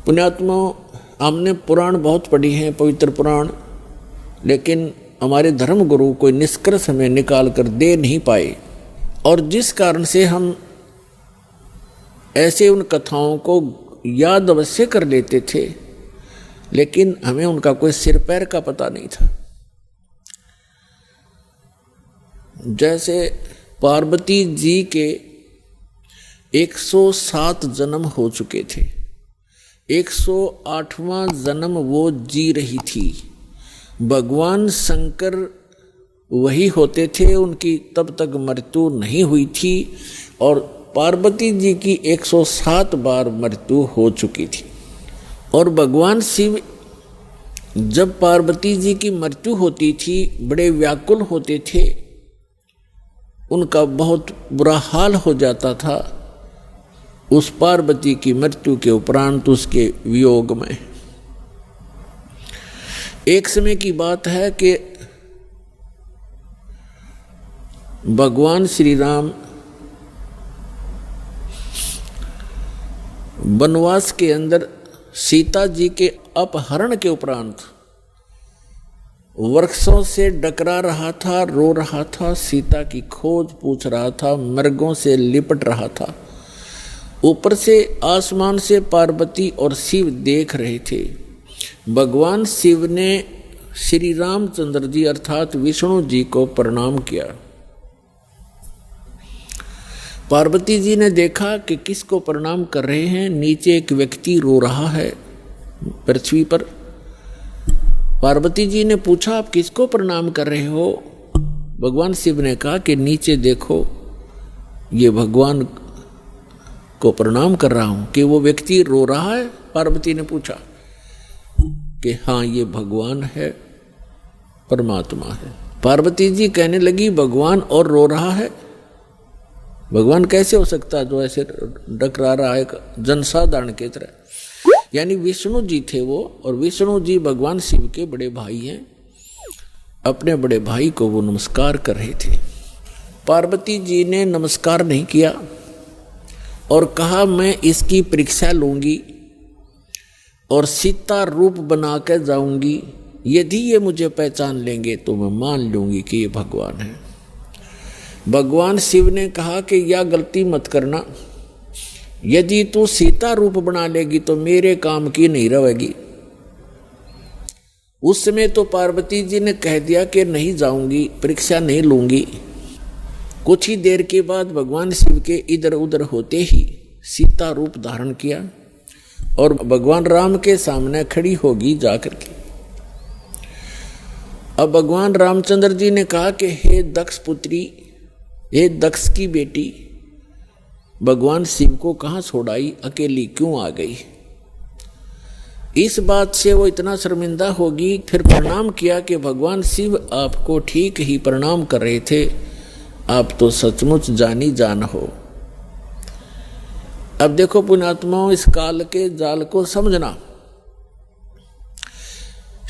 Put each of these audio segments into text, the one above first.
पुण्यात्मा, हमने पुराण बहुत पढ़ी हैं, पवित्र पुराण, लेकिन हमारे धर्म गुरु कोई निष्कर्ष हमें निकाल कर दे नहीं पाए, और जिस कारण से हम ऐसे उन कथाओं को याद अवश्य कर लेते थे, लेकिन हमें उनका कोई सिर पैर का पता नहीं था। जैसे पार्वती जी के 107 जन्म हो चुके थे, 108वां जन्म वो जी रही थी। भगवान शंकर वही होते थे, उनकी तब तक मृत्यु नहीं हुई थी, और पार्वती जी की 107 बार मृत्यु हो चुकी थी। और भगवान शिव जब पार्वती जी की मृत्यु होती थी बड़े व्याकुल होते थे, उनका बहुत बुरा हाल हो जाता था उस पार्वती की मृत्यु के उपरांत, उसके वियोग में। एक समय की बात है कि भगवान श्री राम वनवास के अंदर सीता जी के अपहरण के उपरांत वृक्षों से डकरा रहा था, रो रहा था, सीता की खोज पूछ रहा था, मृगों से लिपट रहा था। ऊपर से आसमान से पार्वती और शिव देख रहे थे। भगवान शिव ने श्री रामचंद्र जी अर्थात विष्णु जी को प्रणाम किया। पार्वती जी ने देखा कि किसको प्रणाम कर रहे हैं, नीचे एक व्यक्ति रो रहा है पृथ्वी पर। पार्वती जी ने पूछा, आप किसको प्रणाम कर रहे हो? भगवान शिव ने कहा कि नीचे देखो, ये भगवान को प्रणाम कर रहा हूं। कि वो व्यक्ति रो रहा है? पार्वती ने पूछा कि हाँ, ये भगवान है, परमात्मा है। पार्वती जी कहने लगी, भगवान और रो रहा है? भगवान कैसे हो सकता है जो ऐसे डकरा रहा है जनसाधारण की तरह? यानी विष्णु जी थे वो, और विष्णु जी भगवान शिव के बड़े भाई हैं। अपने बड़े भाई को वो नमस्कार कर रहे थे। पार्वती जी ने नमस्कार नहीं किया और कहा, मैं इसकी परीक्षा लूंगी और सीता रूप बना कर जाऊंगी। यदि ये मुझे पहचान लेंगे तो मैं मान लूंगी कि ये भगवान है। भगवान शिव ने कहा कि यह गलती मत करना, यदि तू सीता रूप बना लेगी तो मेरे काम की नहीं रहेगी। उस समय तो पार्वती जी ने कह दिया कि नहीं जाऊंगी, परीक्षा नहीं लूंगी। कुछ ही देर के बाद भगवान शिव के इधर उधर होते ही सीता रूप धारण किया और भगवान राम के सामने खड़ी होगी जाकर के। अब भगवान रामचंद्र जी ने कहा कि हे दक्ष पुत्री, हे दक्ष की बेटी, भगवान शिव को कहाँ छोड़ाई, अकेली क्यों आ गई? इस बात से वो इतना शर्मिंदा होगी। फिर प्रणाम किया कि भगवान शिव आपको ठीक ही प्रणाम कर रहे थे, आप तो सचमुच जानी जान हो। अब देखो पुण्यात्माओं, इस काल के जाल को समझना।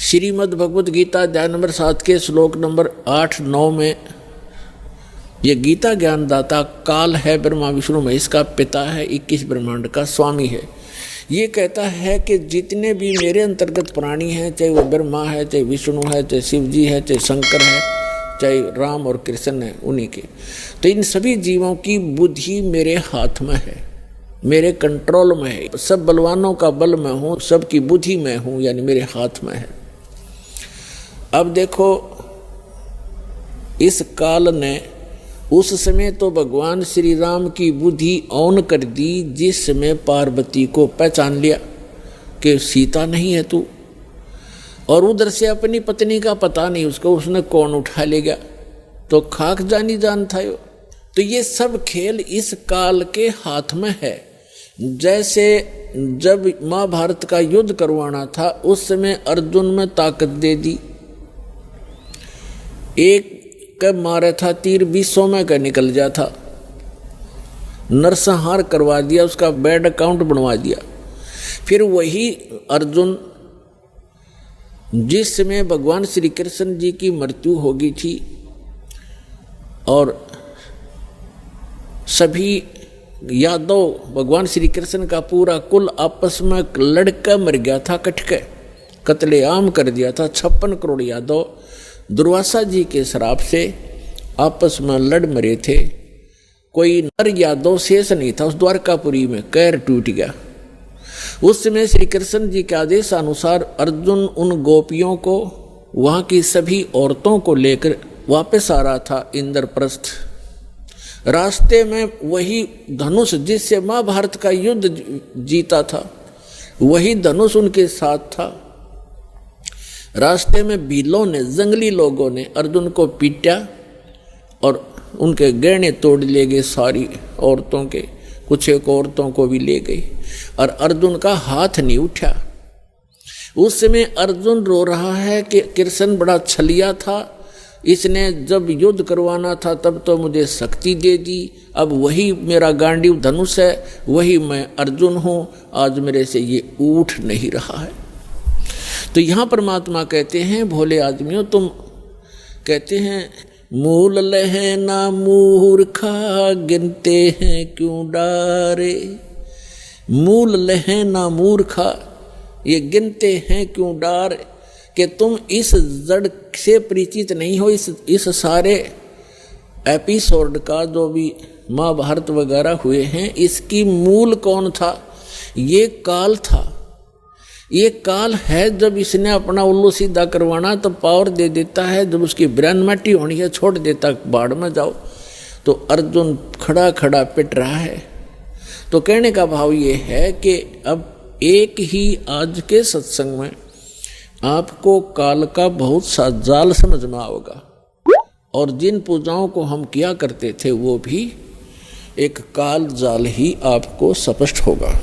श्रीमद् भगवद गीता अध्याय नंबर 7 के श्लोक नंबर 8-9 में ये गीता ज्ञानदाता काल है, ब्रह्मा विष्णु महेश का पिता है, 21 ब्रह्मांड का स्वामी है। ये कहता है कि जितने भी मेरे अंतर्गत प्राणी हैं, चाहे वो ब्रह्मा है, चाहे विष्णु है, चाहे शिव जी है, चाहे शंकर है, चाहे राम और कृष्ण है, उन्हीं के, तो इन सभी जीवों की बुद्धि मेरे हाथ में है, मेरे कंट्रोल में है। सब बलवानों का बल मैं हूँ, सबकी बुद्धि मैं हूँ, यानी मेरे हाथ में है। अब देखो, इस काल ने उस समय तो भगवान श्री राम की बुद्धि ऑन कर दी, जिस समय पार्वती को पहचान लिया कि सीता नहीं है तू, और उधर से अपनी पत्नी का पता नहीं उसको, उसने कौन उठा ले गया, तो खाक जानी जान था यो। तो ये सब खेल इस काल के हाथ में है। जैसे जब महाभारत का युद्ध करवाना था, उस समय अर्जुन में ताकत दे दी, एक कब मारा था तीर 20 में का निकल जा था, नरसंहार करवा दिया, उसका बैड अकाउंट बनवा दिया। फिर वही अर्जुन जिस समय भगवान श्री कृष्ण जी की मृत्यु हो गई थी और सभी यादव भगवान श्री कृष्ण का पूरा कुल आपस में लड़का मर गया था, कटके कत्लेआम कर दिया था। 56 करोड़ यादव दुर्वासा जी के श्राप से आपस में लड़ मरे थे। कोई नर यादव शेष नहीं था उस द्वारकापुरी में, कैर टूट गया। उस समय श्री कृष्ण जी के आदेश अनुसार अर्जुन उन गोपियों को, वहां की सभी औरतों को लेकर वापस आ रहा था इंद्रप्रस्थ। रास्ते में वही धनुष जिससे महाभारत का युद्ध जीता था, वही धनुष उनके साथ था। रास्ते में भीलों ने, जंगली लोगों ने अर्जुन को पीटा और उनके गहने तोड़ ले गए, सारी औरतों के, कुछ एक औरतों को भी ले गई और अर्जुन का हाथ नहीं उठा। उस समय अर्जुन रो रहा है कि कृष्ण बड़ा छलिया था, इसने जब युद्ध करवाना था तब तो मुझे शक्ति दे दी, अब वही मेरा गांडीव धनुष है, वही मैं अर्जुन हूं, आज मेरे से ये उठ नहीं रहा है। तो यहाँ परमात्मा कहते हैं, भोले आदमियों तुम कहते हैं मूल लहे ना मूर्खा, गिनते हैं क्यों डारे। मूल लहे ना मूर्खा, ये गिनते हैं क्यों डार, कि तुम इस जड़ से परिचित नहीं हो। इस सारे एपिसोड का जो भी महाभारत वगैरह हुए हैं, इसकी मूल कौन था? ये काल था। ये काल है, जब इसने अपना उल्लू सीधा करवाना तो पावर दे देता है, जब उसकी ब्रेन मटी होनी है छोड़ देता बाढ़ में जाओ। तो अर्जुन खड़ा खड़ा पिट रहा है। तो कहने का भाव ये है कि अब एक ही आज के सत्संग में आपको काल का बहुत सा जाल समझ में आओगा, और जिन पूजाओं को हम किया करते थे वो भी एक काल जाल ही आपको स्पष्ट होगा।